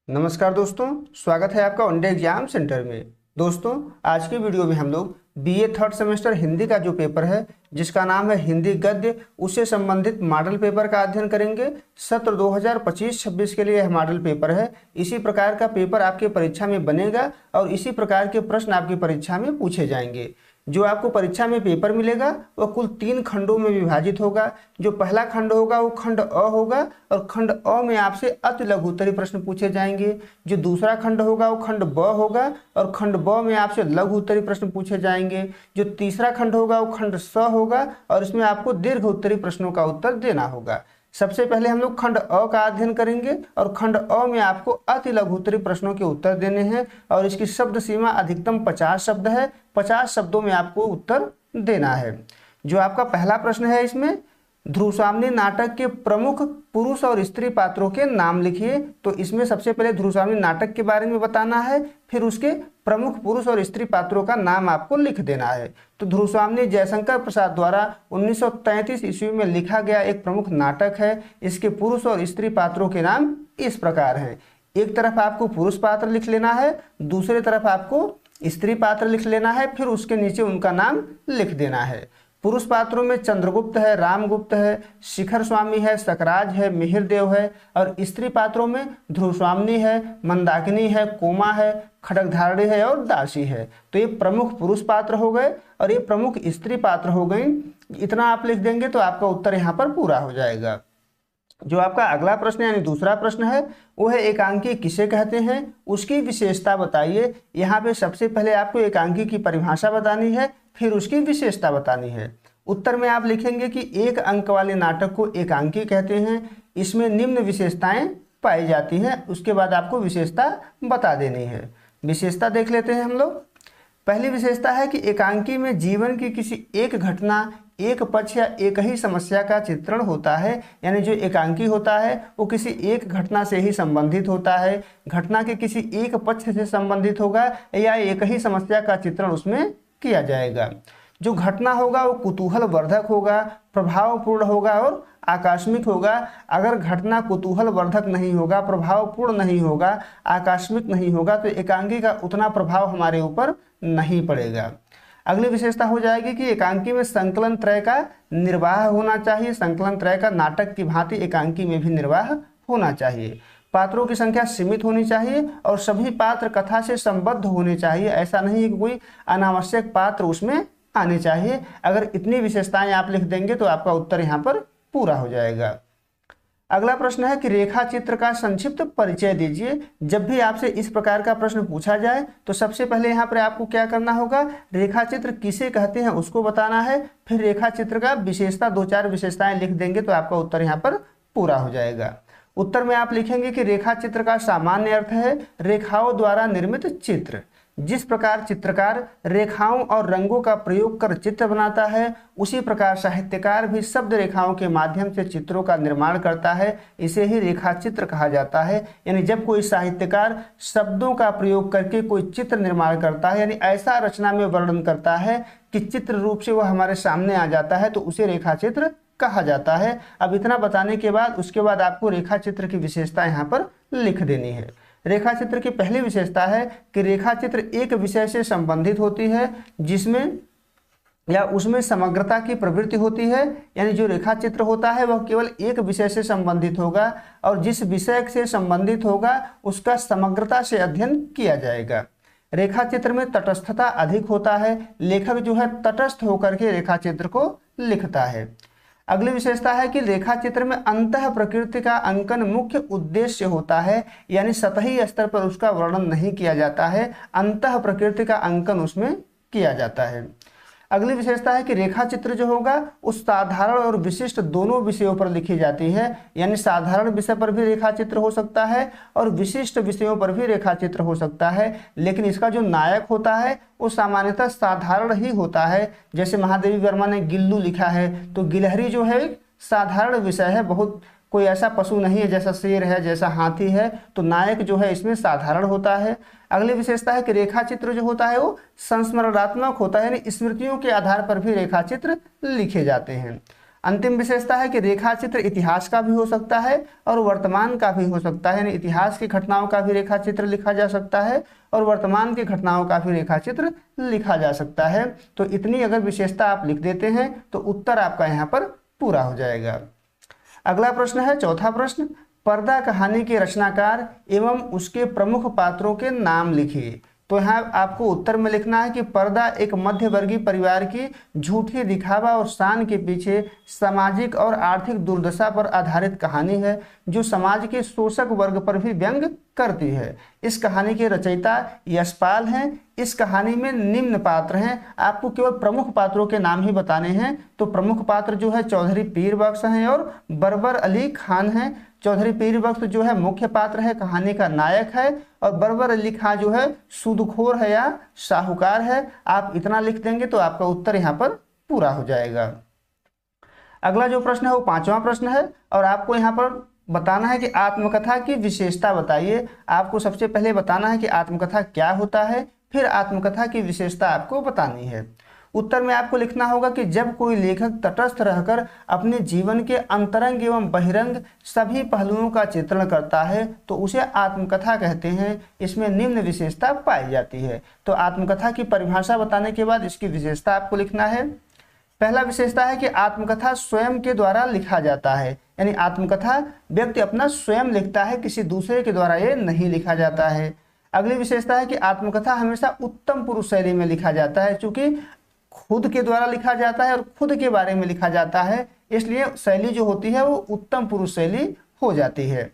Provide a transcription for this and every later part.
नमस्कार दोस्तों, स्वागत है आपका वनडे एग्जाम सेंटर में। दोस्तों, आज की वीडियो में हम लोग बीए थर्ड सेमेस्टर हिंदी का जो पेपर है जिसका नाम है हिंदी गद्य, उससे संबंधित मॉडल पेपर का अध्ययन करेंगे। सत्र 2025-26 के लिए यह मॉडल पेपर है। इसी प्रकार का पेपर आपके परीक्षा में बनेगा और इसी प्रकार के प्रश्न आपकी परीक्षा में पूछे जाएंगे। जो आपको परीक्षा में पेपर मिलेगा वह कुल 3 खंडों में विभाजित होगा। जो पहला खंड होगा वो खंड अ होगा और खंड अ में आपसे अति लघु उत्तरीय प्रश्न पूछे जाएंगे। जो दूसरा खंड होगा वो खंड ब होगा और खंड ब में आपसे लघु उत्तरीय प्रश्न पूछे जाएंगे। जो तीसरा खंड होगा वो खंड स होगा और इसमें आपको दीर्घ उत्तरीय प्रश्नों का उत्तर देना होगा। सबसे पहले हम लोग खंड अ का अध्ययन करेंगे और खंड अ में आपको अति लघु उत्तरीय प्रश्नों के उत्तर देने हैं और इसकी शब्द सीमा अधिकतम 50 शब्द है। 50 शब्दों में आपको उत्तर देना है। जो आपका पहला प्रश्न है, इसमें ध्रुवस्वामिनी नाटक के प्रमुख पुरुष और स्त्री पात्रों के नाम लिखिए। तो इसमें सबसे पहले ध्रुवस्वामिनी नाटक के बारे में बताना है, फिर उसके प्रमुख पुरुष और स्त्री पात्रों का नाम आपको लिख देना है। तो ध्रुवस्वामिनी जयशंकर प्रसाद द्वारा 1933 ईस्वी में लिखा गया एक प्रमुख नाटक है। इसके पुरुष और स्त्री पात्रों के नाम इस प्रकार हैं। एक तरफ आपको पुरुष पात्र लिख लेना है, दूसरी तरफ आपको स्त्री पात्र लिख लेना है, फिर उसके नीचे उनका नाम लिख देना है। पुरुष पात्रों में चंद्रगुप्त है, रामगुप्त है, शिखर स्वामी है, सकराज है, मिहिरदेव है और स्त्री पात्रों में ध्रुवस्वामिनी है, मंदाकिनी है, कोमा है, खड्गधारणी है और दासी है। तो ये प्रमुख पुरुष पात्र हो गए और ये प्रमुख स्त्री पात्र हो गई। इतना आप लिख देंगे तो आपका उत्तर यहाँ पर पूरा हो जाएगा। जो आपका अगला प्रश्न यानी दूसरा प्रश्न है वो है एकांकी किसे कहते हैं, उसकी विशेषता बताइए। यहाँ पे सबसे पहले आपको एकांकी की परिभाषा बतानी है, फिर उसकी विशेषता बतानी है। उत्तर में आप लिखेंगे कि एक अंक वाले नाटक को एकांकी कहते हैं, इसमें निम्न विशेषताएं पाई जाती हैं। उसके बाद आपको विशेषता बता देनी है। विशेषता देख लेते हैं हम लोग। पहली विशेषता है कि एकांकी में जीवन की किसी एक घटना, एक पक्ष या एक ही समस्या का चित्रण होता है। यानी जो एकांकी होता है वो किसी एक घटना से ही संबंधित होता है, घटना के किसी एक पक्ष से संबंधित होगा या एक ही समस्या का चित्रण उसमें किया जाएगा। जो घटना होगा वो कुतूहल वर्धक होगा, प्रभावपूर्ण होगा और आकस्मिक होगा। अगर घटना कुतूहल वर्धक नहीं होगा, प्रभावपूर्ण नहीं होगा, आकस्मिक नहीं होगा तो एकांकी का उतना प्रभाव हमारे ऊपर नहीं पड़ेगा। अगली विशेषता हो जाएगी कि एकांकी में संकलन त्रय का निर्वाह होना चाहिए। संकलन त्रय का नाटक की भांति एकांकी में भी निर्वाह होना चाहिए। पात्रों की संख्या सीमित होनी चाहिए और सभी पात्र कथा से संबद्ध होने चाहिए। ऐसा नहीं है कि कोई अनावश्यक पात्र उसमें आने चाहिए। अगर इतनी विशेषताएं आप लिख देंगे तो आपका उत्तर यहाँ पर पूरा हो जाएगा। अगला प्रश्न है कि रेखा चित्र का संक्षिप्त परिचय दीजिए। जब भी आपसे इस प्रकार का प्रश्न पूछा जाए तो सबसे पहले यहाँ पर आपको क्या करना होगा, रेखा चित्र किसे कहते हैं उसको बताना है। फिर रेखा चित्र का विशेषता 2-4 विशेषताएं लिख देंगे तो आपका उत्तर यहाँ पर पूरा हो जाएगा। उत्तर में आप लिखेंगे कि रेखा चित्र का सामान्य अर्थ है रेखाओं द्वारा निर्मित चित्र। जिस प्रकार चित्रकार रेखाओं और रंगों का प्रयोग कर चित्र बनाता है, उसी प्रकार साहित्यकार भी शब्द रेखाओं के माध्यम से चित्रों का निर्माण करता है। इसे ही रेखा चित्र कहा जाता है। यानी जब कोई साहित्यकार शब्दों का प्रयोग करके कोई चित्र निर्माण करता है, यानी ऐसा रचना में वर्णन करता है कि चित्र रूप से वह हमारे सामने आ जाता है, तो उसे रेखा चित्र कहा जाता है। अब इतना बताने के बाद उसके बाद आपको रेखा चित्र की विशेषता यहाँ पर लिख देनी है। रेखा चित्र की पहली विशेषता है कि रेखा चित्र एक विषय से संबंधित होती है जिसमें या उसमें समग्रता की प्रवृत्ति होती है। यानी जो रेखा चित्र होता है वह केवल एक विषय से संबंधित होगा और जिस विषय से संबंधित होगा उसका समग्रता से अध्ययन किया जाएगा। रेखा चित्र में तटस्थता अधिक होता है। लेखक जो है तटस्थ होकर के रेखा चित्र को लिखता है। अगली विशेषता है कि रेखा चित्र में अंतः प्रकृति का अंकन मुख्य उद्देश्य होता है। यानी सतही स्तर पर उसका वर्णन नहीं किया जाता है, अंतः प्रकृति का अंकन उसमें किया जाता है। अगली विशेषता है कि रेखा चित्र जो होगा उस साधारण और विशिष्ट दोनों विषयों पर लिखी जाती है। यानी साधारण विषय पर भी रेखा चित्र हो सकता है और विशिष्ट विषयों पर भी रेखा चित्र हो सकता है, लेकिन इसका जो नायक होता है वो सामान्यतः साधारण ही होता है। जैसे महादेवी वर्मा ने गिल्लू लिखा है तो गिलहरी जो है साधारण विषय है, बहुत कोई ऐसा पशु नहीं है जैसा शेर है, जैसा हाथी है, तो नायक जो है इसमें साधारण होता है। अगली विशेषता है कि रेखा चित्र जो होता है वो संस्मरणात्मक होता है, यानी स्मृतियों के आधार पर भी रेखा चित्र लिखे जाते हैं। अंतिम विशेषता है कि रेखा चित्र इतिहास का भी हो सकता है और वर्तमान का भी हो सकता है, यानी इतिहास की घटनाओं का भी रेखा चित्र लिखा जा सकता है और वर्तमान की घटनाओं का भी रेखा चित्र लिखा जा सकता है। तो इतनी अगर विशेषता आप लिख देते हैं तो उत्तर आपका यहाँ पर पूरा हो जाएगा। अगला प्रश्न है चौथा प्रश्न, पर्दा कहानी के रचनाकार एवं उसके प्रमुख पात्रों के नाम लिखिए। तो यहाँ आपको उत्तर में लिखना है कि पर्दा एक मध्यवर्गीय परिवार की झूठी दिखावा और शान के पीछे सामाजिक और आर्थिक दुर्दशा पर आधारित कहानी है जो समाज के शोषक वर्ग पर भी व्यंग करती है। इस कहानी के रचयिता यशपाल हैं। इस कहानी में निम्न पात्र हैं, आपको केवल प्रमुख पात्रों के नाम ही बताने हैं। तो प्रमुख पात्र जो है चौधरी पीर बख्श हैं और बरबर अली खान हैं। चौधरी पीर बख्श जो है मुख्य पात्र है, कहानी का नायक है, और बरबर अली खान जो है सूदखोर है या साहूकार है। आप इतना लिख देंगे तो आपका उत्तर यहाँ पर पूरा हो जाएगा। अगला जो प्रश्न है वो पांचवा प्रश्न है और आपको यहाँ पर बताना है कि आत्मकथा की विशेषता बताइए। आपको सबसे पहले बताना है कि आत्मकथा क्या होता है, फिर आत्मकथा की विशेषता आपको बतानी है। उत्तर में आपको लिखना होगा कि जब कोई लेखक तटस्थ रहकर अपने जीवन के अंतरंग एवं बहिरंग सभी पहलुओं का चित्रण करता है तो उसे आत्मकथा कहते हैं। इसमें निम्न विशेषता पाई जाती है। तो आत्मकथा की परिभाषा बताने के बाद इसकी विशेषता आपको लिखना है। पहला विशेषता है कि आत्मकथा स्वयं के द्वारा लिखा जाता है, यानी आत्मकथा व्यक्ति अपना स्वयं लिखता है, किसी दूसरे के द्वारा ये नहीं लिखा जाता है। अगली विशेषता है कि आत्मकथा हमेशा उत्तम पुरुष शैली में लिखा जाता है, चूंकि खुद के द्वारा लिखा जाता है और खुद के बारे में लिखा जाता है, इसलिए शैली जो होती है वो उत्तम पुरुष शैली हो जाती है।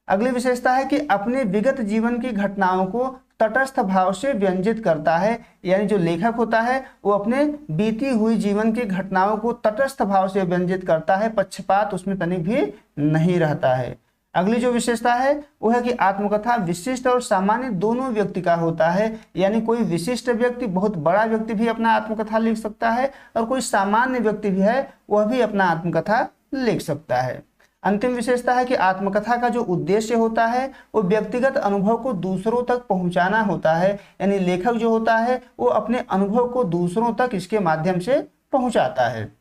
अगली विशेषता है कि अपने विगत जीवन की घटनाओं को तटस्थ भाव से व्यंजित करता है, यानी जो लेखक होता है वो अपने बीती हुई जीवन की घटनाओं को तटस्थ भाव से व्यंजित करता है, पक्षपात उसमें तनिक भी नहीं रहता है। अगली जो विशेषता है वो है कि आत्मकथा विशिष्ट और सामान्य दोनों व्यक्ति का होता है, यानी कोई विशिष्ट व्यक्ति, बहुत बड़ा व्यक्ति भी अपना आत्मकथा लिख सकता है और कोई सामान्य व्यक्ति भी है वह भी अपना आत्मकथा लिख सकता है। अंतिम विशेषता है कि आत्मकथा का जो उद्देश्य होता है वो व्यक्तिगत अनुभव को दूसरों तक पहुंचाना होता है, यानी लेखक जो होता है वो अपने अनुभव को दूसरों तक इसके माध्यम से पहुंचाता है।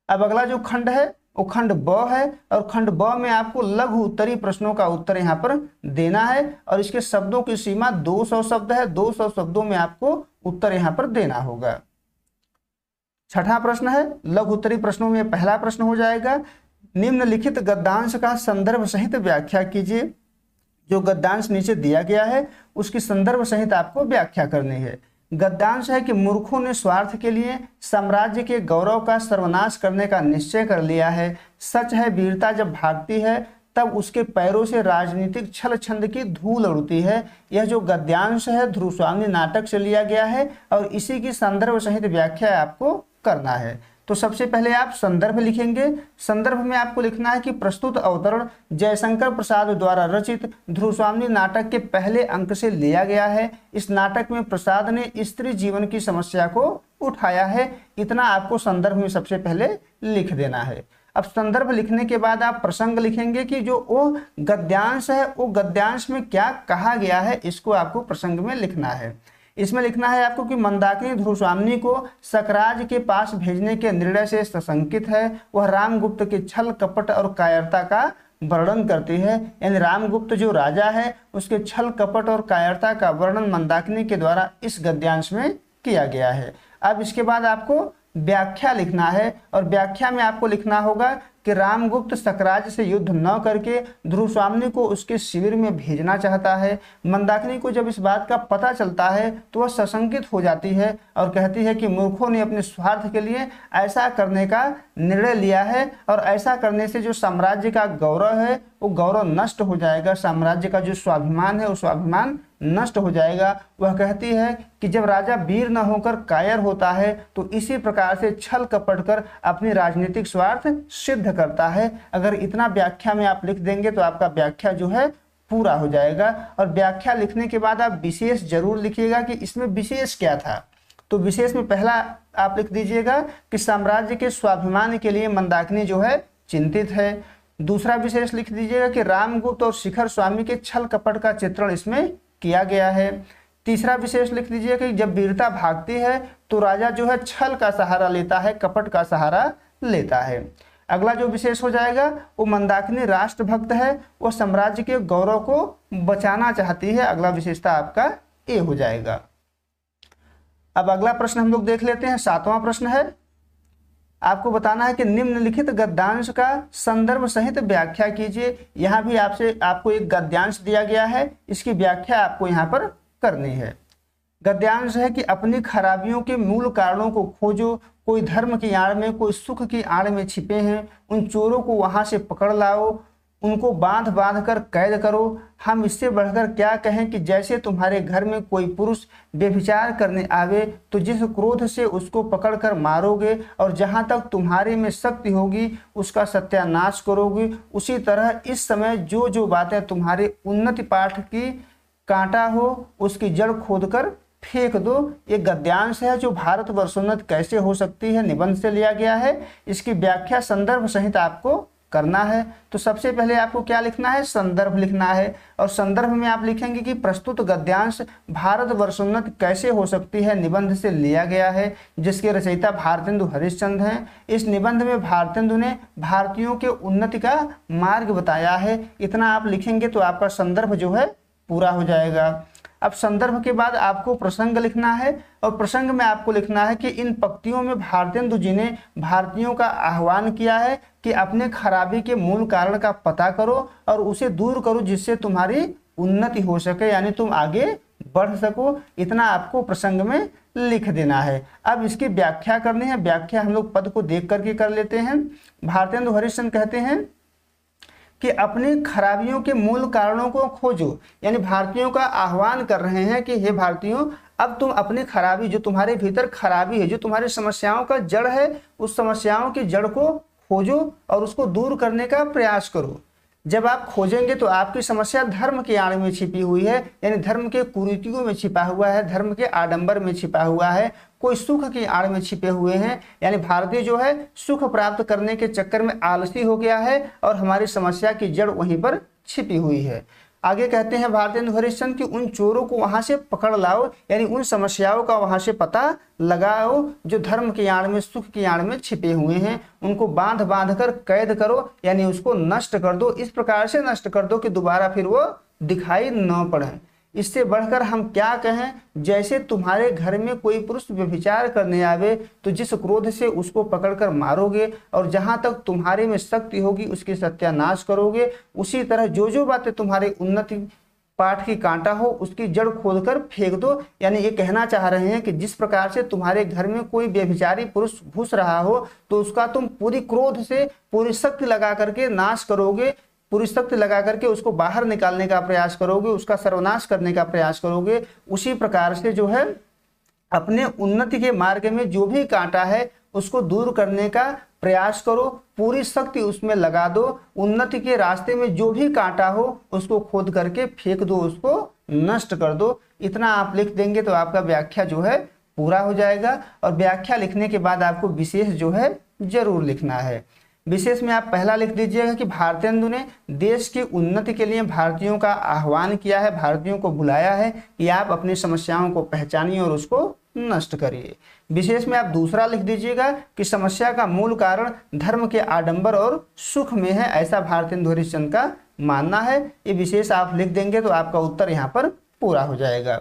अब अगला जो खंड है वो खंड ब है और खंड ब में आपको लघु उत्तरी प्रश्नों का उत्तर यहाँ पर देना है और इसके शब्दों की सीमा 200 शब्द है। 200 शब्दों में आपको उत्तर यहाँ पर देना होगा। छठा प्रश्न है लघु उत्तरी प्रश्नों में पहला प्रश्न हो जाएगा, निम्नलिखित गद्यांश का संदर्भ सहित व्याख्या कीजिए। जो गद्यांश नीचे दिया गया है उसकी संदर्भ सहित आपको व्याख्या करनी है। गद्यांश है कि मूर्खों ने स्वार्थ के लिए साम्राज्य के गौरव का सर्वनाश करने का निश्चय कर लिया है। सच है वीरता जब भागती है तब उसके पैरों से राजनीतिक छल छंद की धूल उड़ती है। यह जो गद्यांश है ध्रुव स्वामी नाटक से लिया गया है और इसी की संदर्भ सहित व्याख्या आपको करना है। तो सबसे पहले आप संदर्भ लिखेंगे। संदर्भ में आपको लिखना है कि प्रस्तुत अवतरण जयशंकर प्रसाद द्वारा रचित ध्रुव स्वामी नाटक के पहले अंक से लिया गया है। इस नाटक में प्रसाद ने स्त्री जीवन की समस्या को उठाया है। इतना आपको संदर्भ में सबसे पहले लिख देना है। अब संदर्भ लिखने के बाद आप प्रसंग लिखेंगे कि जो वो गद्यांश है वो गद्यांश में क्या कहा गया है, इसको आपको प्रसंग में लिखना है। इसमें लिखना है आपको कि मंदाकिनी ध्रुव स्वामी को सकराज के पास भेजने के निर्णय से सशंकित है। वह रामगुप्त के छल कपट और कायरता का वर्णन करती है, यानी रामगुप्त जो राजा है उसके छल कपट और कायरता का वर्णन मंदाकिनी के द्वारा इस गद्यांश में किया गया है। अब इसके बाद आपको व्याख्या लिखना है और व्याख्या में आपको लिखना होगा कि रामगुप्त सकराज से युद्ध न करके ध्रुव स्वामी को उसके शिविर में भेजना चाहता है। मंदाकिनी को जब इस बात का पता चलता है तो वह सशंकित हो जाती है और कहती है कि मूर्खों ने अपने स्वार्थ के लिए ऐसा करने का निर्णय लिया है और ऐसा करने से जो साम्राज्य का गौरव है वो गौरव नष्ट हो जाएगा, साम्राज्य का जो स्वाभिमान है वो स्वाभिमान नष्ट हो जाएगा। वह कहती है कि जब राजा वीर न होकर कायर होता है तो इसी प्रकार से छल कपट कर अपनी राजनीतिक स्वार्थ सिद्ध करता है। अगर इतना व्याख्या में आप लिख देंगे तो आपका व्याख्या जो है पूरा हो जाएगा। और व्याख्या लिखने के बाद आप विशेष जरूर लिखिएगा कि इसमें विशेष क्या था। तो विशेष में पहला आप लिख दीजिएगा कि साम्राज्य के स्वाभिमान के लिए मंदाकिनी जो है चिंतित है। दूसरा विशेष लिख दीजिएगा कि रामगुप्त और शिखर स्वामी के छल कपट का चित्रण इसमें किया गया है। तीसरा विशेष लिख दीजिए कि जब वीरता भागती है तो राजा जो है छल का सहारा लेता है, कपट का सहारा लेता है। अगला जो विशेष हो जाएगा वो मंदाकिनी राष्ट्रभक्त है, वो साम्राज्य के गौरव को बचाना चाहती है। अगला विशेषता आपका ए हो जाएगा। अब अगला प्रश्न हम लोग देख लेते हैं। 7वां प्रश्न है, आपको बताना है कि निम्नलिखित गद्यांश का संदर्भ सहित व्याख्या कीजिए। यहाँ भी आपको एक गद्यांश दिया गया है, इसकी व्याख्या आपको यहाँ पर करनी है। गद्यांश है कि अपनी खराबियों के मूल कारणों को खोजो, कोई धर्म की आड़ में, कोई सुख की आड़ में छिपे हैं, उन चोरों को वहां से पकड़ लाओ, उनको बांध बांध कर कैद करो। हम इससे बढ़कर क्या कहें कि जैसे तुम्हारे घर में कोई पुरुष व्यभिचार करने आवे तो जिस क्रोध से उसको पकड़कर मारोगे और जहां तक तुम्हारे में शक्ति होगी उसका सत्यानाश करोगे, उसी तरह इस समय जो जो बातें तुम्हारे उन्नति पाठ की कांटा हो उसकी जड़ खोदकर फेंक दो। ये गद्यांश है जो भारत वर्षोन्नत कैसे हो सकती है निबंध से लिया गया है। इसकी व्याख्या संदर्भ सहित आपको करना है। तो सबसे पहले आपको क्या लिखना है, संदर्भ लिखना है। और संदर्भ में आप लिखेंगे कि प्रस्तुत गद्यांश भारत वर्षोन्नत कैसे हो सकती है निबंध से लिया गया है, जिसके रचयिता भारतेंदु हरिश्चंद्र हैं। इस निबंध में भारतेंदु ने भारतीयों के उन्नति का मार्ग बताया है। इतना आप लिखेंगे तो आपका संदर्भ जो है पूरा हो जाएगा। अब संदर्भ के बाद आपको प्रसंग लिखना है और प्रसंग में आपको लिखना है कि इन पंक्तियों में भारतेंदु जी ने भारतीयों का आह्वान किया है कि अपने खराबी के मूल कारण का पता करो और उसे दूर करो, जिससे तुम्हारी उन्नति हो सके, यानी तुम आगे बढ़ सको। इतना आपको प्रसंग में लिख देना है। अब इसकी व्याख्या करनी है। व्याख्या हम लोग पद को देख करके कर लेते हैं। भारतेंदु हरिश्चंद्र कहते हैं कि अपनी खराबियों के मूल कारणों को खोजो, यानी भारतीयों का आह्वान कर रहे हैं कि हे भारतीयों, अब तुम अपनी खराबी, जो तुम्हारे भीतर खराबी है, जो तुम्हारी समस्याओं का जड़ है, उस समस्याओं की जड़ को खोजो और उसको दूर करने का प्रयास करो। जब आप खोजेंगे तो आपकी समस्या धर्म के आड़ में छिपी हुई है, यानी धर्म के कुरीतियों में छिपा हुआ है, धर्म के आडंबर में छिपा हुआ है, कोई सुख की आड़ में छिपे हुए हैं। यानी भारतीय जो है सुख प्राप्त करने के चक्कर में आलसी हो गया है और हमारी समस्या की जड़ वहीं पर छिपी हुई है। आगे कहते हैं भारतेंदु हरिश्चंद्र कि उन चोरों को वहां से पकड़ लाओ, यानी उन समस्याओं का वहां से पता लगाओ जो धर्म की आड़ में, सुख की आड़ में छिपे हुए हैं। उनको बांध बांध कर कैद करो, यानी उसको नष्ट कर दो, इस प्रकार से नष्ट कर दो कि दोबारा फिर वो दिखाई न पड़े। इससे बढ़कर हम क्या कहें, जैसे तुम्हारे घर में कोई पुरुष व्यभिचार करने आवे तो जिस क्रोध से उसको पकड़कर मारोगे और जहां तक तुम्हारे में शक्ति होगी उसकी सत्यानाश करोगे, उसी तरह जो जो बातें तुम्हारे उन्नति पाठ की कांटा हो उसकी जड़ खोदकर फेंक दो। यानी ये कहना चाह रहे हैं कि जिस प्रकार से तुम्हारे घर में कोई व्यभिचारी पुरुष घुस रहा हो तो उसका तुम पूरी क्रोध से पूरी शक्ति लगा करके नाश करोगे, पूरी शक्ति लगा करके उसको बाहर निकालने का प्रयास करोगे, उसका सर्वनाश करने का प्रयास करोगे। उसी प्रकार से जो है अपने उन्नति के मार्ग में जो भी कांटा है उसको दूर करने का प्रयास करो, पूरी शक्ति उसमें लगा दो। उन्नति के रास्ते में जो भी कांटा हो उसको खोद करके फेंक दो, उसको नष्ट कर दो। इतना आप लिख देंगे तो आपका व्याख्या जो है पूरा हो जाएगा। और व्याख्या लिखने के बाद आपको विशेष जो है जरूर लिखना है। विशेष में आप पहला लिख दीजिएगा कि भारतेंदु ने देश की उन्नति के लिए भारतीयों का आह्वान किया है, भारतीयों को बुलाया है कि आप अपनी समस्याओं को पहचानिए और उसको नष्ट करिए। विशेष में आप दूसरा लिख दीजिएगा कि समस्या का मूल कारण धर्म के आडंबर और सुख में है, ऐसा भारतेंदु हरिश्चंद्र का मानना है। ये विशेष आप लिख देंगे तो आपका उत्तर यहाँ पर पूरा हो जाएगा।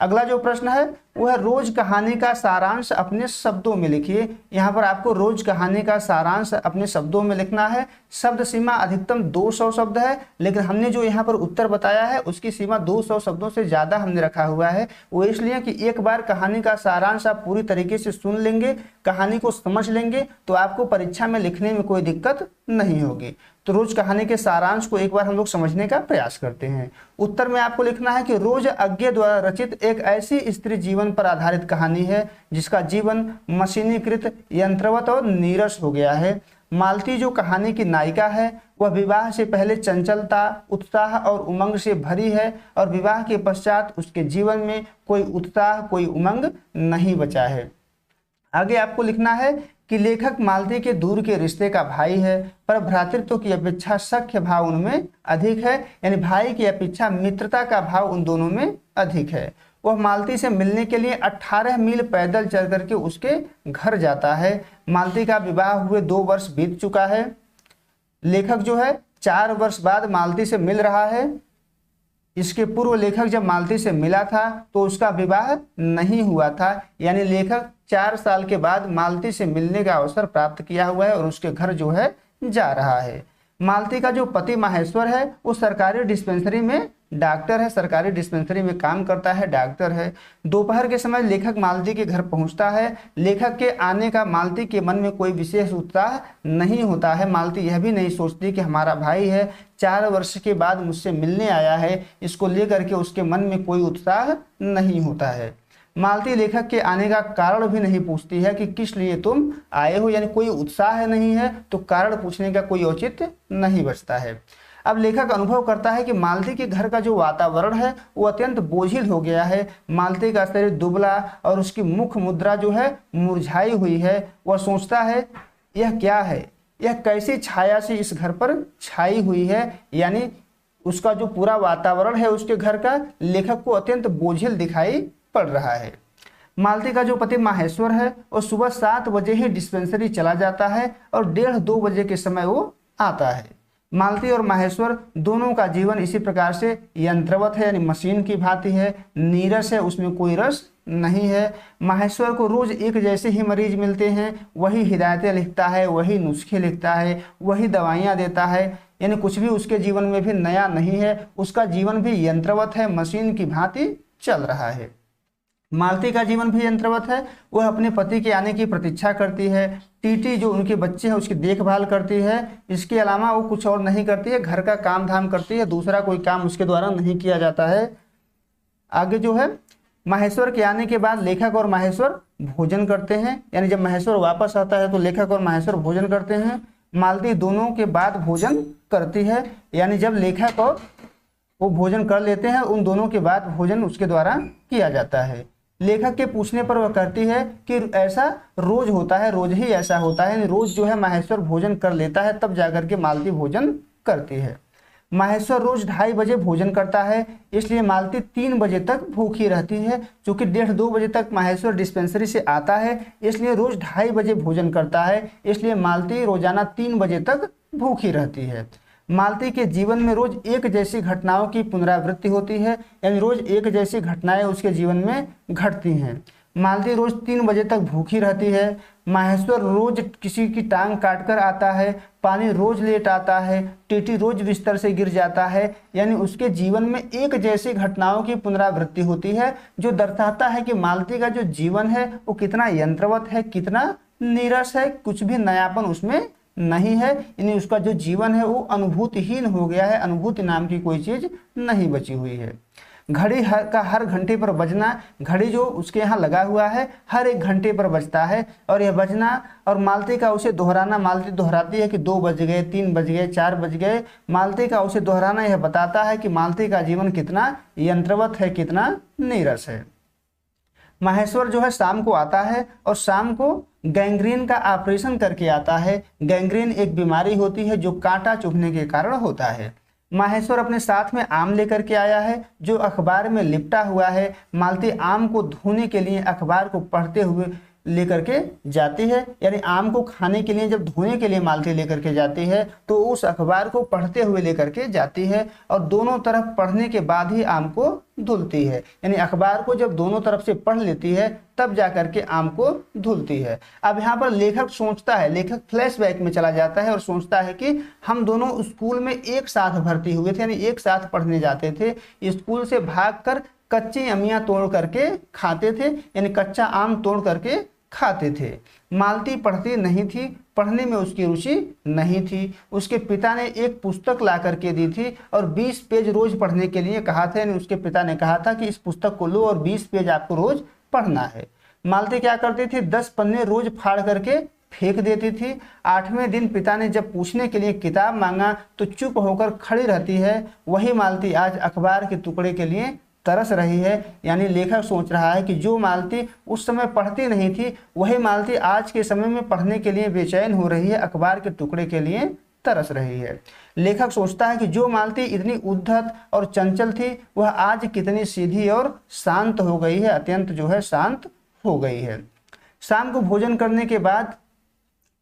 अगला जो प्रश्न है वह रोज कहानी का सारांश अपने शब्दों में लिखिए। यहाँ पर आपको रोज कहानी का सारांश अपने शब्दों में लिखना है। शब्द सीमा अधिकतम 200 शब्द है, लेकिन हमने जो यहाँ पर उत्तर बताया है उसकी सीमा 200 शब्दों से ज़्यादा हमने रखा हुआ है। वो इसलिए कि एक बार कहानी का सारांश आप पूरी तरीके से सुन लेंगे, कहानी को समझ लेंगे तो आपको परीक्षा में लिखने में कोई दिक्कत नहीं होगी। तो रोज कहानी के सारांश को एक बार हम लोग समझने का प्रयास करते हैं। उत्तर में आपको लिखना है कि रोज अज्ञे द्वारा रचित एक ऐसी स्त्री जीवन पर आधारित कहानी है जिसका जीवन मशीनीकृत, यंत्रवत और नीरस हो गया है। मालती जो कहानी की नायिका है वह विवाह से पहले चंचलता, उत्साह और उमंग से भरी है और विवाह के पश्चात उसके जीवन में कोई उत्साह, कोई उमंग नहीं बचा है। आगे आपको लिखना है कि लेखक मालती के दूर के रिश्ते का भाई है, पर भ्रातृत्व की अपेक्षा सख्य भाव उनमें अधिक है, यानी भाई की अपेक्षा मित्रता का भाव उन दोनों में अधिक है। वह मालती से मिलने के लिए 18 मील पैदल चल करके उसके घर जाता है। मालती का विवाह हुए 2 वर्ष बीत चुका है। लेखक जो है 4 वर्ष बाद मालती से मिल रहा है। इसके पूर्व लेखक जब मालती से मिला था तो उसका विवाह नहीं हुआ था, यानी लेखक 4 साल के बाद मालती से मिलने का अवसर प्राप्त किया हुआ है और उसके घर जो है जा रहा है। मालती का जो पति माहेश्वर है वो सरकारी डिस्पेंसरी में डॉक्टर है, सरकारी डिस्पेंसरी में काम करता है, डॉक्टर है। दोपहर के समय लेखक मालती के घर पहुंचता है। लेखक के आने का मालती के मन में कोई विशेष उत्साह नहीं होता है। मालती यह भी नहीं सोचती कि हमारा भाई है, 4 वर्ष के बाद मुझसे मिलने आया है, इसको लेकर के उसके मन में कोई उत्साह नहीं होता है। मालती लेखक के आने का कारण भी नहीं पूछती है कि किस लिए तुम आए हो, यानी कोई उत्साह नहीं है तो कारण पूछने का कोई औचित्य नहीं बचता है। अब लेखक अनुभव करता है कि मालती के घर का जो वातावरण है वो अत्यंत बोझिल हो गया है। मालती का शरीर दुबला और उसकी मुख मुद्रा जो है मुरझाई हुई है। वह सोचता है यह क्या है, यह कैसी छाया सी इस घर पर छाई हुई है, यानी उसका जो पूरा वातावरण है उसके घर का लेखक को अत्यंत बोझिल दिखाई पड़ रहा है। मालती का जो पति माहेश्वर है वो सुबह 7 बजे ही डिस्पेंसरी चला जाता है और 1:30-2 बजे के समय वो आता है। मालती और माहेश्वर दोनों का जीवन इसी प्रकार से यंत्रवत है, यानी मशीन की भांति है, नीरस है, उसमें कोई रस नहीं है। माहेश्वर को रोज एक जैसे ही मरीज मिलते हैं, वही हिदायतें लिखता है, वही नुस्खे लिखता है, वही दवाइयाँ देता है, यानी कुछ भी उसके जीवन में भी नया नहीं है। उसका जीवन भी यंत्रवत है, मशीन की भांति चल रहा है। मालती का जीवन भी यंत्रवत है। वह अपने पति के आने की प्रतीक्षा करती है। टीटी जो उनके बच्चे हैं उसकी देखभाल करती है। इसके अलावा वो कुछ और नहीं करती है, घर का काम धाम करती है, दूसरा कोई काम उसके द्वारा नहीं किया जाता है। आगे जो है माहेश्वर के आने के बाद लेखक और माहेश्वर भोजन करते हैं, यानी जब माहेश्वर वापस आता है तो लेखक और माहेश्वर भोजन करते हैं। मालती दोनों के बाद भोजन करती है, यानी जब लेखक और वो भोजन कर लेते हैं उन दोनों के बाद भोजन उसके द्वारा किया जाता है। लेखक के पूछने पर वह कहती है कि ऐसा रोज होता है, रोज ही ऐसा होता है, रोज जो है माहेश्वर भोजन कर लेता है तब जाकर के मालती भोजन करती है। माहेश्वर रोज 2:30 बजे भोजन करता है, इसलिए मालती 3 बजे तक भूखी रहती है। चूंकि 1:30-2 बजे तक माहेश्वर डिस्पेंसरी से आता है, इसलिए रोज 2:30 बजे भोजन करता है, इसलिए मालती रोजाना 3 बजे तक भूखी रहती है। मालती के जीवन में रोज एक जैसी घटनाओं की पुनरावृत्ति होती है, यानी रोज एक जैसी घटनाएं उसके जीवन में घटती हैं। मालती रोज 3 बजे तक भूखी रहती है। माहेश्वर रोज किसी की टांग काटकर आता है, पानी रोज लेट आता है, टीटी रोज बिस्तर से गिर जाता है, यानी उसके जीवन में एक जैसी घटनाओं की पुनरावृत्ति होती है, जो दर्शाता है कि मालती का जो जीवन है वो कितना यंत्रवत है, कितना नीरस है, कुछ भी नयापन उसमें नहीं है, यानी उसका जो जीवन है वो अनुभूतिहीन हो गया है, अनुभूति नाम की कोई चीज नहीं बची हुई है। घड़ी का हर घंटे पर बजना, घड़ी जो उसके यहाँ लगा हुआ है हर 1 घंटे पर बजता है, और यह बजना और मालती का उसे दोहराना, मालती दोहराती है कि 2 बज गए, 3 बज गए, 4 बज गए, मालती का उसे दोहराना यह बताता है कि मालती का जीवन कितना यंत्रवत है, कितना नीरस है। माहेश्वर जो है शाम को आता है और शाम को गैंग्रीन का ऑपरेशन करके आता है। गैंग्रीन एक बीमारी होती है जो कांटा चुभने के कारण होता है। माहेश्वर अपने साथ में आम लेकर के आया है जो अखबार में लिपटा हुआ है। मालती आम को धोने के लिए अखबार को पढ़ते हुए लेकर के जाती है, यानी आम को खाने के लिए जब धोने के लिए मालती लेकर के जाती है तो उस अखबार को पढ़ते हुए लेकर के जाती है और दोनों तरफ पढ़ने के बाद ही आम को धुलती है, यानी अखबार को जब दोनों तरफ से पढ़ लेती है तब जाकर के आम को धुलती है। अब यहाँ पर लेखक सोचता है, लेखक फ्लैशबैक में चला जाता है और सोचता है कि हम दोनों स्कूल में एक साथ भर्ती हुए थे, यानी एक साथ पढ़ने जाते थे, स्कूल से भागकर कच्ची अमियाँ तोड़ करके खाते थे, यानी कच्चा आम तोड़ करके खाते थे। मालती पढ़ती नहीं थी, पढ़ने में उसकी रुचि नहीं थी। उसके पिता ने एक पुस्तक ला करके दी थी और 20 पेज रोज पढ़ने के लिए कहा था, यानी उसके पिता ने कहा था कि इस पुस्तक को लो और 20 पेज आपको रोज पढ़ना है। मालती क्या करती थी, 10 पन्ने रोज फाड़ करके फेंक देती थी। 8वें दिन पिता ने जब पूछने के लिए किताब मांगा तो चुप होकर खड़ी रहती है। वही मालती आज अखबार के टुकड़े के लिए तरस रही है, यानी लेखक सोच रहा है कि जो मालती उस समय पढ़ती नहीं थी वही मालती आज के समय में पढ़ने के लिए बेचैन हो रही है, अखबार के टुकड़े के लिए तरस रही है। लेखक सोचता है कि जो मालती इतनी उद्धत और चंचल थी वह आज कितनी सीधी और शांत हो गई है, अत्यंत जो है शांत हो गई है। शाम को भोजन करने के बाद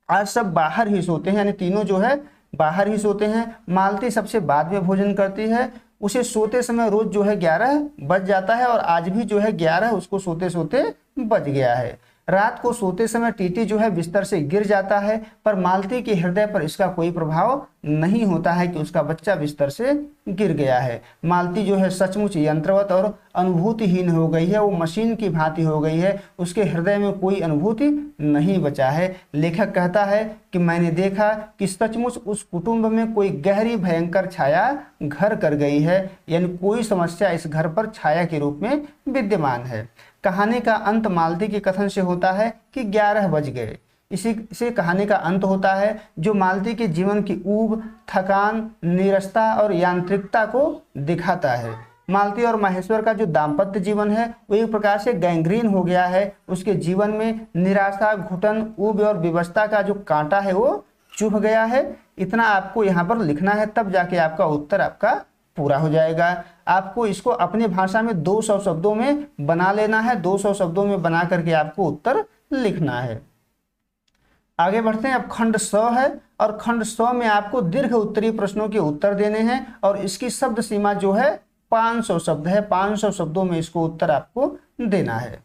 आज सब बाहर ही सोते हैं, यानी तीनों जो है बाहर ही सोते हैं। मालती सबसे बाद में भोजन करती है। उसे सोते समय रोज जो है 11 बज जाता है और आज भी जो है 11 उसको सोते सोते बज गया है। रात को सोते समय टीटी जो है बिस्तर से गिर जाता है, पर मालती के हृदय पर इसका कोई प्रभाव नहीं होता है कि उसका बच्चा बिस्तर से गिर गया है। मालती जो है सचमुच यंत्रवत और अनुभूतिहीन हो गई है, वो मशीन की भांति हो गई है, उसके हृदय में कोई अनुभूति नहीं बचा है। लेखक कहता है कि मैंने देखा कि सचमुच उस कुटुंब में कोई गहरी भयंकर छाया घर कर गई है, यानी कोई समस्या इस घर पर छाया के रूप में विद्यमान है। कहानी का अंत मालती के कथन से होता है कि 11 बज गए। इसी से कहानी का अंत होता है, जो मालती के जीवन की ऊब, थकान, नीरसता और यांत्रिकता को दिखाता है। मालती और माहेश्वर का जो दाम्पत्य जीवन है वो एक प्रकार से गैंग्रीन हो गया है। उसके जीवन में निराशा, घुटन, ऊब और विवशता का जो कांटा है वो चुभ गया है। इतना आपको यहाँ पर लिखना है, तब जाके आपका उत्तर आपका पूरा हो जाएगा। आपको इसको अपनी भाषा में 200 शब्दों में बना लेना है। 200 शब्दों में बना करके आपको उत्तर लिखना है। आगे बढ़ते हैं। अब खंड 100 है और खंड 100 में आपको दीर्घ उत्तरीय प्रश्नों के उत्तर देने हैं और इसकी शब्द सीमा जो है 500 शब्द है। 500 शब्दों में इसको उत्तर आपको देना है।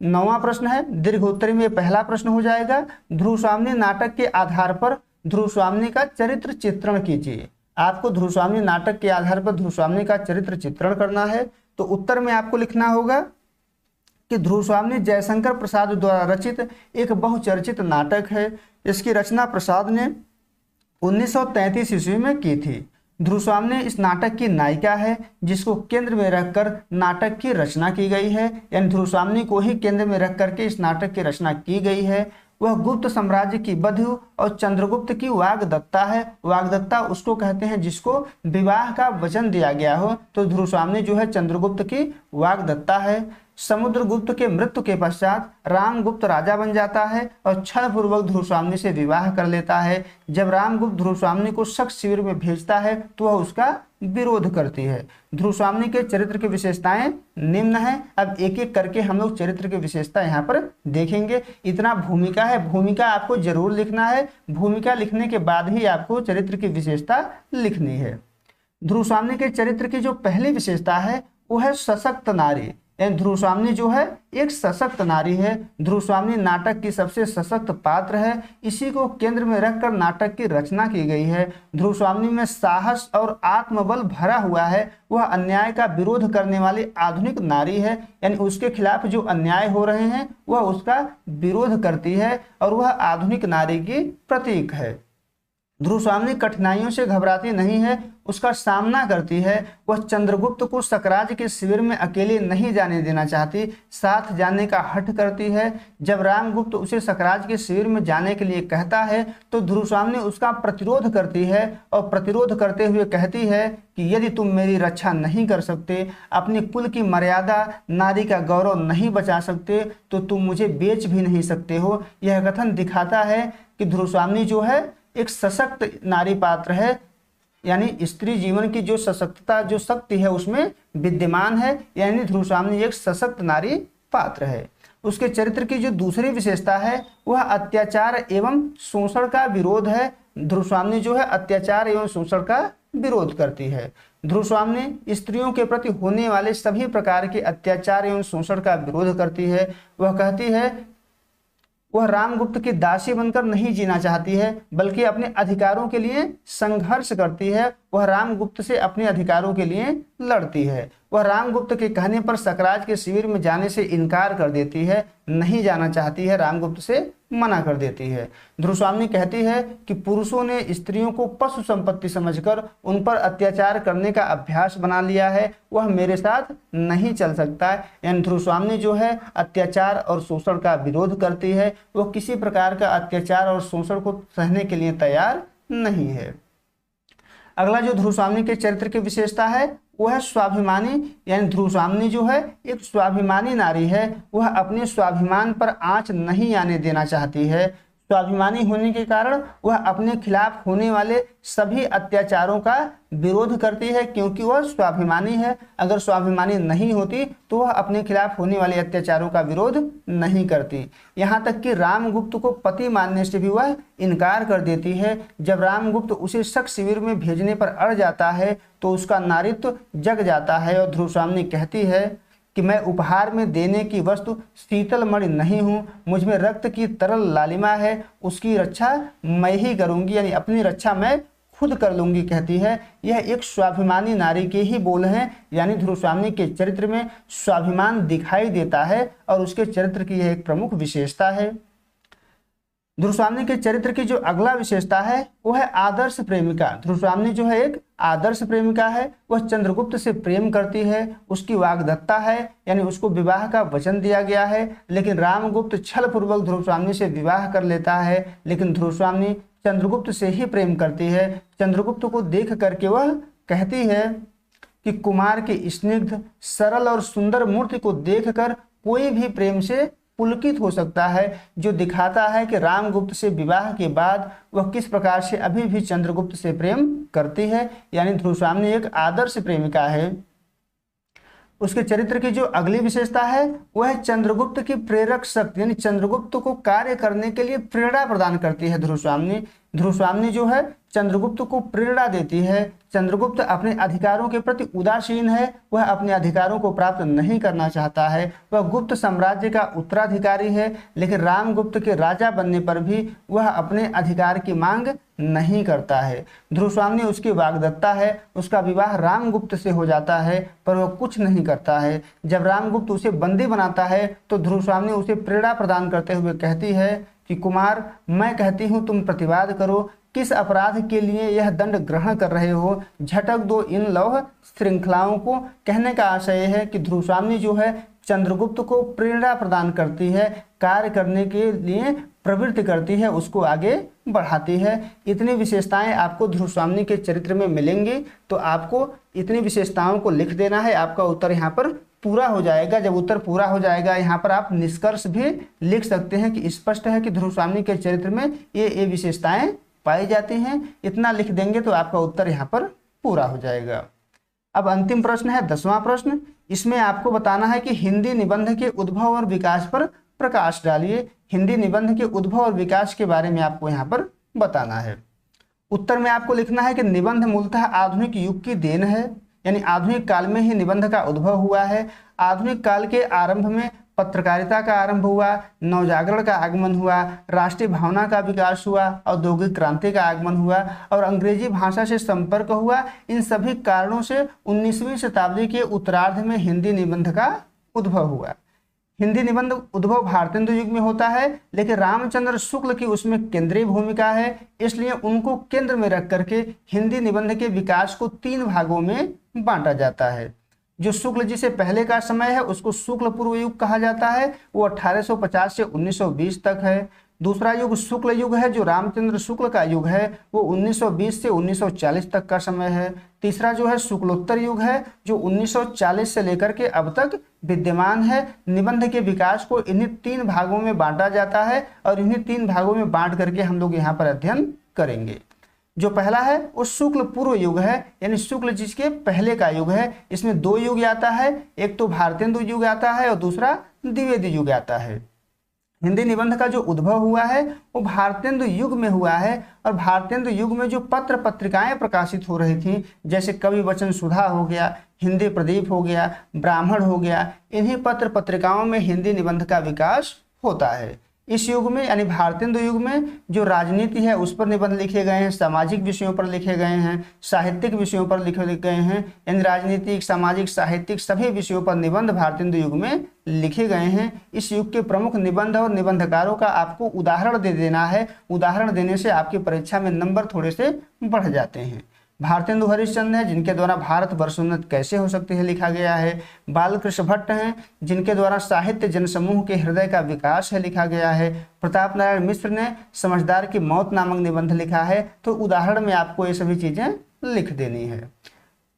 9वां प्रश्न है दीर्घ उत्तरीय में पहला प्रश्न हो जाएगा, ध्रुव स्वामी नाटक के आधार पर ध्रुव स्वामी का चरित्र चित्रण कीजिए। आपको ध्रुव स्वामी नाटक के आधार पर ध्रुव स्वामी का चरित्र चित्रण करना है। तो उत्तर में आपको लिखना होगा कि ध्रुव स्वामी जयशंकर प्रसाद द्वारा रचित एक बहुचर्चित नाटक है। इसकी रचना प्रसाद ने 1933 ईस्वी में की थी। ध्रुव स्वामी इस नाटक की नायिका है, जिसको केंद्र में रखकर नाटक की रचना की गई है, यानी ध्रुव स्वामी को ही केंद्र में रख करके इस नाटक की रचना की गई है। वह गुप्त साम्राज्य की बधू और चंद्रगुप्त की वाग्दत्ता है। वाग्दत्ता उसको कहते हैं जिसको विवाह का वचन दिया गया हो, तो ध्रुव स्वामी जो है चंद्रगुप्त की वाग्दत्ता है। समुद्रगुप्त के मृत्यु के पश्चात रामगुप्त राजा बन जाता है और छलपूर्वक ध्रुव स्वामी से विवाह कर लेता है। जब रामगुप्त ध्रुव स्वामी को शक शिविर में भेजता है तो वह उसका विरोध करती है। ध्रुव स्वामी के चरित्र की विशेषताएं निम्न है। अब एक एक करके हम लोग चरित्र की विशेषता यहाँ पर देखेंगे। इतना भूमिका है, भूमिका आपको जरूर लिखना है। भूमिका लिखने के बाद ही आपको चरित्र की विशेषता लिखनी है। ध्रुव स्वामी के चरित्र की जो पहली विशेषता है वो है सशक्त नारी। ध्रुव स्वामी जो है एक सशक्त नारी है। ध्रुव स्वामी नाटक की सबसे सशक्त पात्र है। इसी को केंद्र में रखकर नाटक की रचना की गई है। ध्रुव स्वामी में साहस और आत्मबल भरा हुआ है। वह अन्याय का विरोध करने वाली आधुनिक नारी है, यानी उसके खिलाफ जो अन्याय हो रहे हैं वह उसका विरोध करती है और वह आधुनिक नारी की प्रतीक है। ध्रुव स्वामी कठिनाइयों से घबराती नहीं है, उसका सामना करती है। वह चंद्रगुप्त को सकराज के शिविर में अकेले नहीं जाने देना चाहती, साथ जाने का हठ करती है। जब रामगुप्त उसे सकराज के शिविर में जाने के लिए कहता है तो ध्रुव स्वामी उसका प्रतिरोध करती है और प्रतिरोध करते हुए कहती है कि यदि तुम मेरी रक्षा नहीं कर सकते, अपने कुल की मर्यादा, नारी का गौरव नहीं बचा सकते, तो तुम मुझे बेच भी नहीं सकते हो। यह कथन दिखाता है कि ध्रुव स्वामी जो है एक सशक्त नारी पात्र है, यानी स्त्री जीवन की जो सशक्तता, जो शक्ति है उसमें विद्यमान है, यानी ध्रुव स्वामी एक सशक्त नारी पात्र है। उसके चरित्र की जो दूसरी विशेषता है वह अत्याचार एवं शोषण का विरोध है। ध्रुव स्वामी जो है अत्याचार एवं शोषण का विरोध करती है। ध्रुव स्वामी स्त्रियों के प्रति होने वाले सभी प्रकार के अत्याचार एवं शोषण का विरोध करती है। वह कहती है वह रामगुप्त की दासी बनकर नहीं जीना चाहती है, बल्कि अपने अधिकारों के लिए संघर्ष करती है। वह रामगुप्त से अपने अधिकारों के लिए लड़ती है। वह रामगुप्त के कहने पर सकराज के शिविर में जाने से इनकार कर देती है, नहीं जाना चाहती है, रामगुप्त से मना कर देती है। ध्रुव स्वामी कहती है कि पुरुषों ने स्त्रियों को पशु संपत्ति समझकर उन पर अत्याचार करने का अभ्यास बना लिया है, वह मेरे साथ नहीं चल सकता। यानी ध्रुव स्वामी जो है अत्याचार और शोषण का विरोध करती है। वह किसी प्रकार का अत्याचार और शोषण को सहने के लिए तैयार नहीं है। अगला जो ध्रुव स्वामी के चरित्र की विशेषता है वो है स्वाभिमानी, यानी ध्रुव स्वामी जो है एक स्वाभिमानी नारी है। वह अपने स्वाभिमान पर आंच नहीं आने देना चाहती है। स्वाभिमानी होने के कारण वह अपने खिलाफ होने वाले सभी अत्याचारों का विरोध करती है, क्योंकि वह स्वाभिमानी है। अगर स्वाभिमानी नहीं होती तो वह अपने खिलाफ होने वाले अत्याचारों का विरोध नहीं करती। यहाँ तक कि रामगुप्त को पति मानने से भी वह इनकार कर देती है। जब रामगुप्त उसे शक शिविर में भेजने पर अड़ जाता है तो उसका नारित्व जग जाता है और ध्रुवस्वामिनी कहती है कि मैं उपहार में देने की वस्तु शीतल मणि नहीं हूँ, मुझ में रक्त की तरल लालिमा है, उसकी रक्षा मैं ही करूँगी, यानी अपनी रक्षा मैं खुद कर लूँगी कहती है। यह एक स्वाभिमानी नारी के ही बोल हैं, यानी ध्रुवस्वामिनी के चरित्र में स्वाभिमान दिखाई देता है और उसके चरित्र की यह एक प्रमुख विशेषता है। ध्रुवस्वामिनी के चरित्र की जो अगला विशेषता है वो है आदर्श प्रेमिका। ध्रुवस्वामिनी जो है एक आदर्श प्रेमिका है। वह चंद्रगुप्त से प्रेम करती है, उसकी वाग्दत्ता है, यानी उसको विवाह का वचन दिया गया है। लेकिन रामगुप्त छलपूर्वक ध्रुवस्वामिनी से विवाह कर लेता है, लेकिन ध्रुवस्वामिनी चंद्रगुप्त से ही प्रेम करती है। चंद्रगुप्त को देख करके वह कहती है कि कुमार की स्निग्ध सरल और सुंदर मूर्ति को देखकर कोई भी प्रेम से पुलकित हो सकता है, जो दिखाता है कि रामगुप्त से विवाह के बाद वह किस प्रकार से अभी भी चंद्रगुप्त से प्रेम करती है। यानी ध्रुवस्वामिनी एक आदर्श प्रेमिका है। उसके चरित्र की जो अगली विशेषता है वह है चंद्रगुप्त की प्रेरक शक्ति, यानी चंद्रगुप्त को कार्य करने के लिए प्रेरणा प्रदान करती है ध्रुवस्वामिनी। ध्रुवस्वामिनी जो है चंद्रगुप्त को प्रेरणा देती है। चंद्रगुप्त अपने अधिकारों के प्रति उदासीन है, वह अपने अधिकारों को प्राप्त नहीं करना चाहता है। वह गुप्त साम्राज्य का उत्तराधिकारी है, लेकिन रामगुप्त के राजा बनने पर भी वह अपने अधिकार की मांग नहीं करता है। ध्रुवस्वामिनी उसकी वाग्दत्ता है, उसका विवाह रामगुप्त से हो जाता है, पर वह कुछ नहीं करता है। जब रामगुप्त उसे बंदी बनाता है तो ध्रुवस्वामिनी उसे प्रेरणा प्रदान करते हुए कहती है कि कुमार, मैं कहती हूँ तुम प्रतिवाद करो, किस अपराध के लिए यह दंड ग्रहण कर रहे हो, झटक दो इन लौह श्रृंखलाओं को। कहने का आशय है कि ध्रुवस्वामिनी जो है चंद्रगुप्त को प्रेरणा प्रदान करती है, कार्य करने के लिए प्रवृत्त करती है, उसको आगे बढ़ाती है। इतनी विशेषताएं आपको ध्रुवस्वामिनी के चरित्र में मिलेंगी, तो आपको इतनी विशेषताओं को लिख देना है। आपका उत्तर यहाँ पर पूरा हो जाएगा। जब उत्तर पूरा हो जाएगा यहाँ पर आप निष्कर्ष भी लिख सकते हैं कि स्पष्ट है कि ध्रुवस्वामिनी के चरित्र में ये विशेषताएं पाई जाती हैं। इतना लिख देंगे तो आपका उत्तर यहाँ पर पूरा हो जाएगा। अब अंतिम प्रश्न है 10वां प्रश्न। इसमें आपको बताना है कि हिंदी निबंध के उद्भव और विकास पर प्रकाश डालिए। हिंदी निबंध के उद्भव और विकास के बारे में आपको यहाँ पर बताना है। उत्तर में आपको लिखना है कि निबंध मूलतः आधुनिक युग की देन है, यानी आधुनिक काल में ही निबंध का उद्भव हुआ है। आधुनिक काल के आरंभ में पत्रकारिता का आरंभ हुआ, नवजागरण का आगमन हुआ, राष्ट्रीय भावना का विकास हुआ, औद्योगिक क्रांति का आगमन हुआ और अंग्रेजी भाषा से संपर्क हुआ। इन सभी कारणों से 19वीं शताब्दी के उत्तरार्ध में हिंदी निबंध का उद्भव हुआ। हिंदी निबंध उद्भव भारतेंदु युग में होता है, लेकिन रामचंद्र शुक्ल की उसमें केंद्रीय भूमिका है, इसलिए उनको केंद्र में रख करके हिंदी निबंध के विकास को 3 भागों में बांटा जाता है। जो शुक्ल जी से पहले का समय है उसको शुक्ल पूर्व युग कहा जाता है, वो 1850 से 1920 तक है। दूसरा युग शुक्ल युग है, जो रामचंद्र शुक्ल का युग है, वो 1920 से 1940 तक का समय है। तीसरा जो है शुक्लोत्तर युग है, जो 1940 से लेकर के अब तक विद्यमान है। निबंध के विकास को इन्हीं 3 भागों में बांटा जाता है और इन्हीं 3 भागों में बांट करके हम लोग यहाँ पर अध्ययन करेंगे। जो पहला है वो शुक्ल पूर्व युग है, यानी शुक्ल जिसके पहले का युग है। इसमें 2 युग आता है, एक तो भारतेंदु युग आता है और दूसरा द्विवेदी युग आता है। हिंदी निबंध का जो उद्भव हुआ है वो भारतेंदु युग में हुआ है और भारतेंदु युग में जो पत्र पत्रिकाएं प्रकाशित हो रही थी, जैसे कवि वचन सुधा हो गया, हिंदी प्रदीप हो गया, ब्राह्मण हो गया, इन्हीं पत्र पत्रिकाओं में हिंदी निबंध का विकास होता है। इस युग में यानी भारतेंदु युग में जो राजनीति है उस पर निबंध लिखे गए हैं, सामाजिक विषयों पर लिखे गए हैं, साहित्यिक विषयों पर लिखे गए हैं, यानी राजनीतिक, सामाजिक, साहित्यिक सभी विषयों पर निबंध भारतेंदु युग में लिखे गए हैं। इस युग के प्रमुख निबंध और निबंधकारों का आपको उदाहरण दे देना है। उदाहरण देने से आपकी परीक्षा में नंबर थोड़े से बढ़ जाते हैं। भारतेंदु हरिश्चंद्र है, जिनके द्वारा भारत वर्षोन्नत कैसे हो सकती है लिखा गया है। बालकृष्ण भट्ट हैं, जिनके द्वारा साहित्य जनसमूह के हृदय का विकास है लिखा गया है। प्रताप नारायण मिश्र ने समझदार की मौत नामक निबंध लिखा है। तो उदाहरण में आपको ये सभी चीजें लिख देनी है।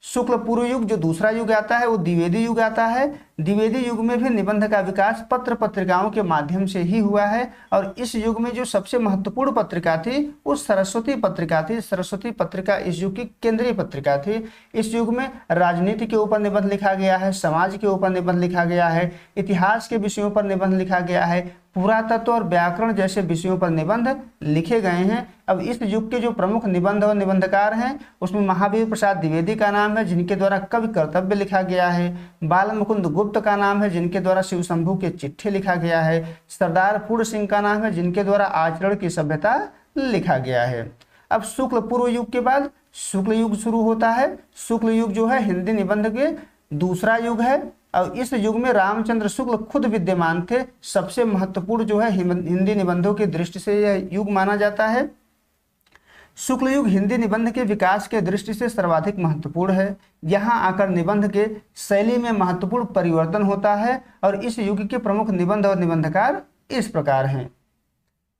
शुक्ल पूर्व युग जो दूसरा युग आता है वो द्विवेदी युग आता है। द्विवेदी युग में भी निबंध का विकास पत्र पत्रिकाओं के माध्यम से ही हुआ है और इस युग में जो सबसे महत्वपूर्ण पत्रिका थी वो सरस्वती पत्रिका थी। सरस्वती पत्रिका इस युग की केंद्रीय पत्रिका थी। इस युग में राजनीति के ऊपर निबंध लिखा गया है, समाज के ऊपर निबंध लिखा गया है, इतिहास के विषयों पर निबंध लिखा गया है, पुरातत्व और व्याकरण जैसे विषयों पर निबंध लिखे गए हैं। अब इस युग के जो प्रमुख निबंध और निबंधकार हैं उसमें महावीर प्रसाद द्विवेदी का नाम है जिनके द्वारा कवि कर्तव्य लिखा गया है। बाल मुकुंद गुप्त का नाम है जिनके द्वारा शिव शंभू के चिट्ठी लिखा गया है। सरदार पूर्ण सिंह का नाम है जिनके द्वारा आचरण की सभ्यता लिखा गया है। अब शुक्ल पूर्व युग के बाद शुक्ल युग शुरू होता है। शुक्ल युग जो है हिंदी निबंध के दूसरा युग है और इस युग में रामचंद्र शुक्ल खुद विद्यमान थे। सबसे महत्वपूर्ण जो है हिंदी निबंधों की दृष्टि से यह युग माना जाता है। शुक्ल युग हिंदी निबंध के विकास के दृष्टि से सर्वाधिक महत्वपूर्ण है। यहाँ आकर निबंध के शैली में महत्वपूर्ण परिवर्तन होता है और इस युग के प्रमुख निबंध और निबंधकार इस प्रकार हैं।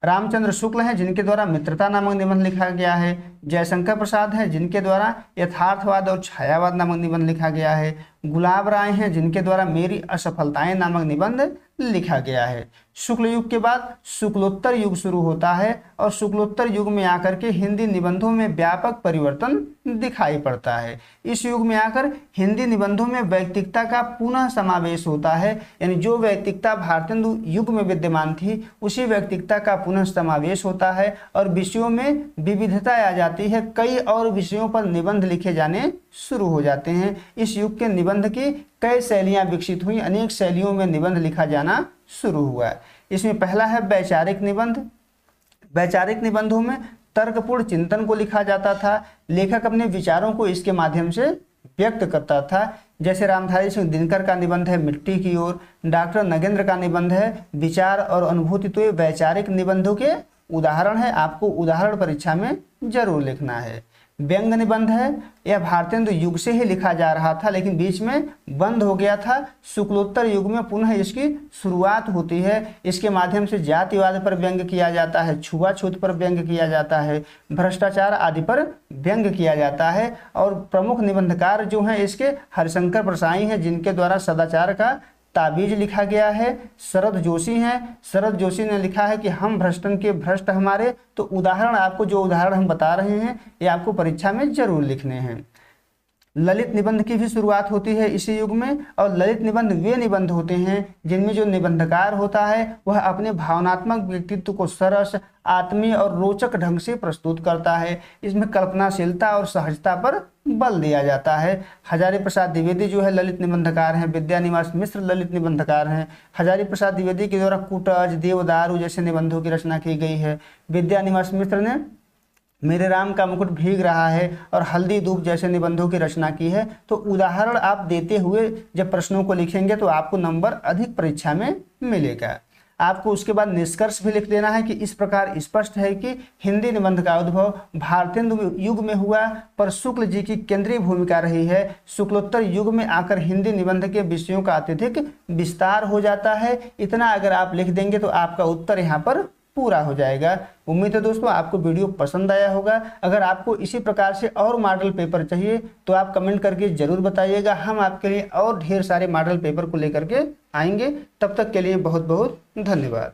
रामचंद्र शुक्ल हैं जिनके द्वारा मित्रता नामक निबंध लिखा गया है। जयशंकर प्रसाद हैं जिनके द्वारा यथार्थवाद और छायावाद नामक निबंध लिखा गया है। गुलाब राय हैं जिनके द्वारा मेरी असफलताएं नामक निबंध लिखा गया है। शुक्ल युग के बाद शुक्लोत्तर युग शुरू होता है और शुक्लोत्तर युग में आकर के हिंदी निबंधों में व्यापक परिवर्तन दिखाई पड़ता है। इस युग में आकर हिंदी निबंधों में वैयक्तिकता का पुनः समावेश होता है, यानी जो वैयक्तिकता भारतेंदु युग में विद्यमान थी उसी वैयक्तिकता का पुनः समावेश होता है और विषयों में विविधता आ जाती है। कई और विषयों पर निबंध लिखे जाने शुरू हो जाते हैं। इस युग के निबंध की कई शैलियां विकसित हुई, अनेक शैलियों में निबंध लिखा जाना शुरू हुआ। इसमें पहला है वैचारिक निबंध। वैचारिक निबंधों में तर्कपूर्ण चिंतन को लिखा जाता था। लेखक अपने विचारों को इसके माध्यम से व्यक्त करता था। जैसे रामधारी सिंह दिनकर का निबंध है मिट्टी की ओर, डॉक्टर नगेंद्र का निबंध है विचार और अनुभूति। तो ये वैचारिक निबंधों के उदाहरण है, आपको उदाहरण परीक्षा में जरूर लिखना है। व्यंग निबंध है, यह भारतेंदु युग से ही लिखा जा रहा था लेकिन बीच में बंद हो गया था। शुक्लोत्तर युग में पुनः इसकी शुरुआत होती है। इसके माध्यम से जातिवाद पर व्यंग किया जाता है, छुआछूत पर व्यंग किया जाता है, भ्रष्टाचार आदि पर व्यंग किया जाता है। और प्रमुख निबंधकार जो हैं इसके हरिशंकर परसाई हैं जिनके द्वारा सदाचार का ताबीज लिखा गया है। शरद जोशी हैं, शरद जोशी ने लिखा है कि हम भ्रष्टन के भ्रष्ट हमारे। तो उदाहरण आपको जो उदाहरण हम बता रहे हैं ये आपको परीक्षा में जरूर लिखने हैं। ललित निबंध की भी शुरुआत होती है इसी युग में और ललित निबंध वे निबंध होते हैं जिनमें जो निबंधकार होता है वह अपने भावनात्मक व्यक्तित्व को सरस, आत्मीय और रोचक ढंग से प्रस्तुत करता है। इसमें कल्पनाशीलता और सहजता पर बल दिया जाता है। हजारी प्रसाद द्विवेदी जो है ललित निबंधकार हैं। विद्यानिवास मिश्र ललित निबंधकार हैं। हजारी प्रसाद द्विवेदी के द्वारा कुटज, देवदारू जैसे निबंधों की रचना की गई है। विद्यानिवास मिश्र ने मेरे राम का मुकुट भीग रहा है और हल्दी धूप जैसे निबंधों की रचना की है। तो उदाहरण आप देते हुए जब प्रश्नों को लिखेंगे तो आपको नंबर अधिक परीक्षा में मिलेगा। आपको उसके बाद निष्कर्ष भी लिख देना है कि इस प्रकार स्पष्ट है कि हिंदी निबंध का उद्भव भारतेंदु युग में हुआ पर शुक्ल जी की केंद्रीय भूमिका रही है। शुक्लोत्तर युग में आकर हिंदी निबंध के विषयों का अत्यधिक विस्तार हो जाता है। इतना अगर आप लिख देंगे तो आपका उत्तर यहाँ पर पूरा हो जाएगा। उम्मीद है दोस्तों आपको वीडियो पसंद आया होगा। अगर आपको इसी प्रकार से और मॉडल पेपर चाहिए तो आप कमेंट करके जरूर बताइएगा। हम आपके लिए और ढेर सारे मॉडल पेपर को लेकर के आएंगे। तब तक के लिए बहुत बहुत धन्यवाद।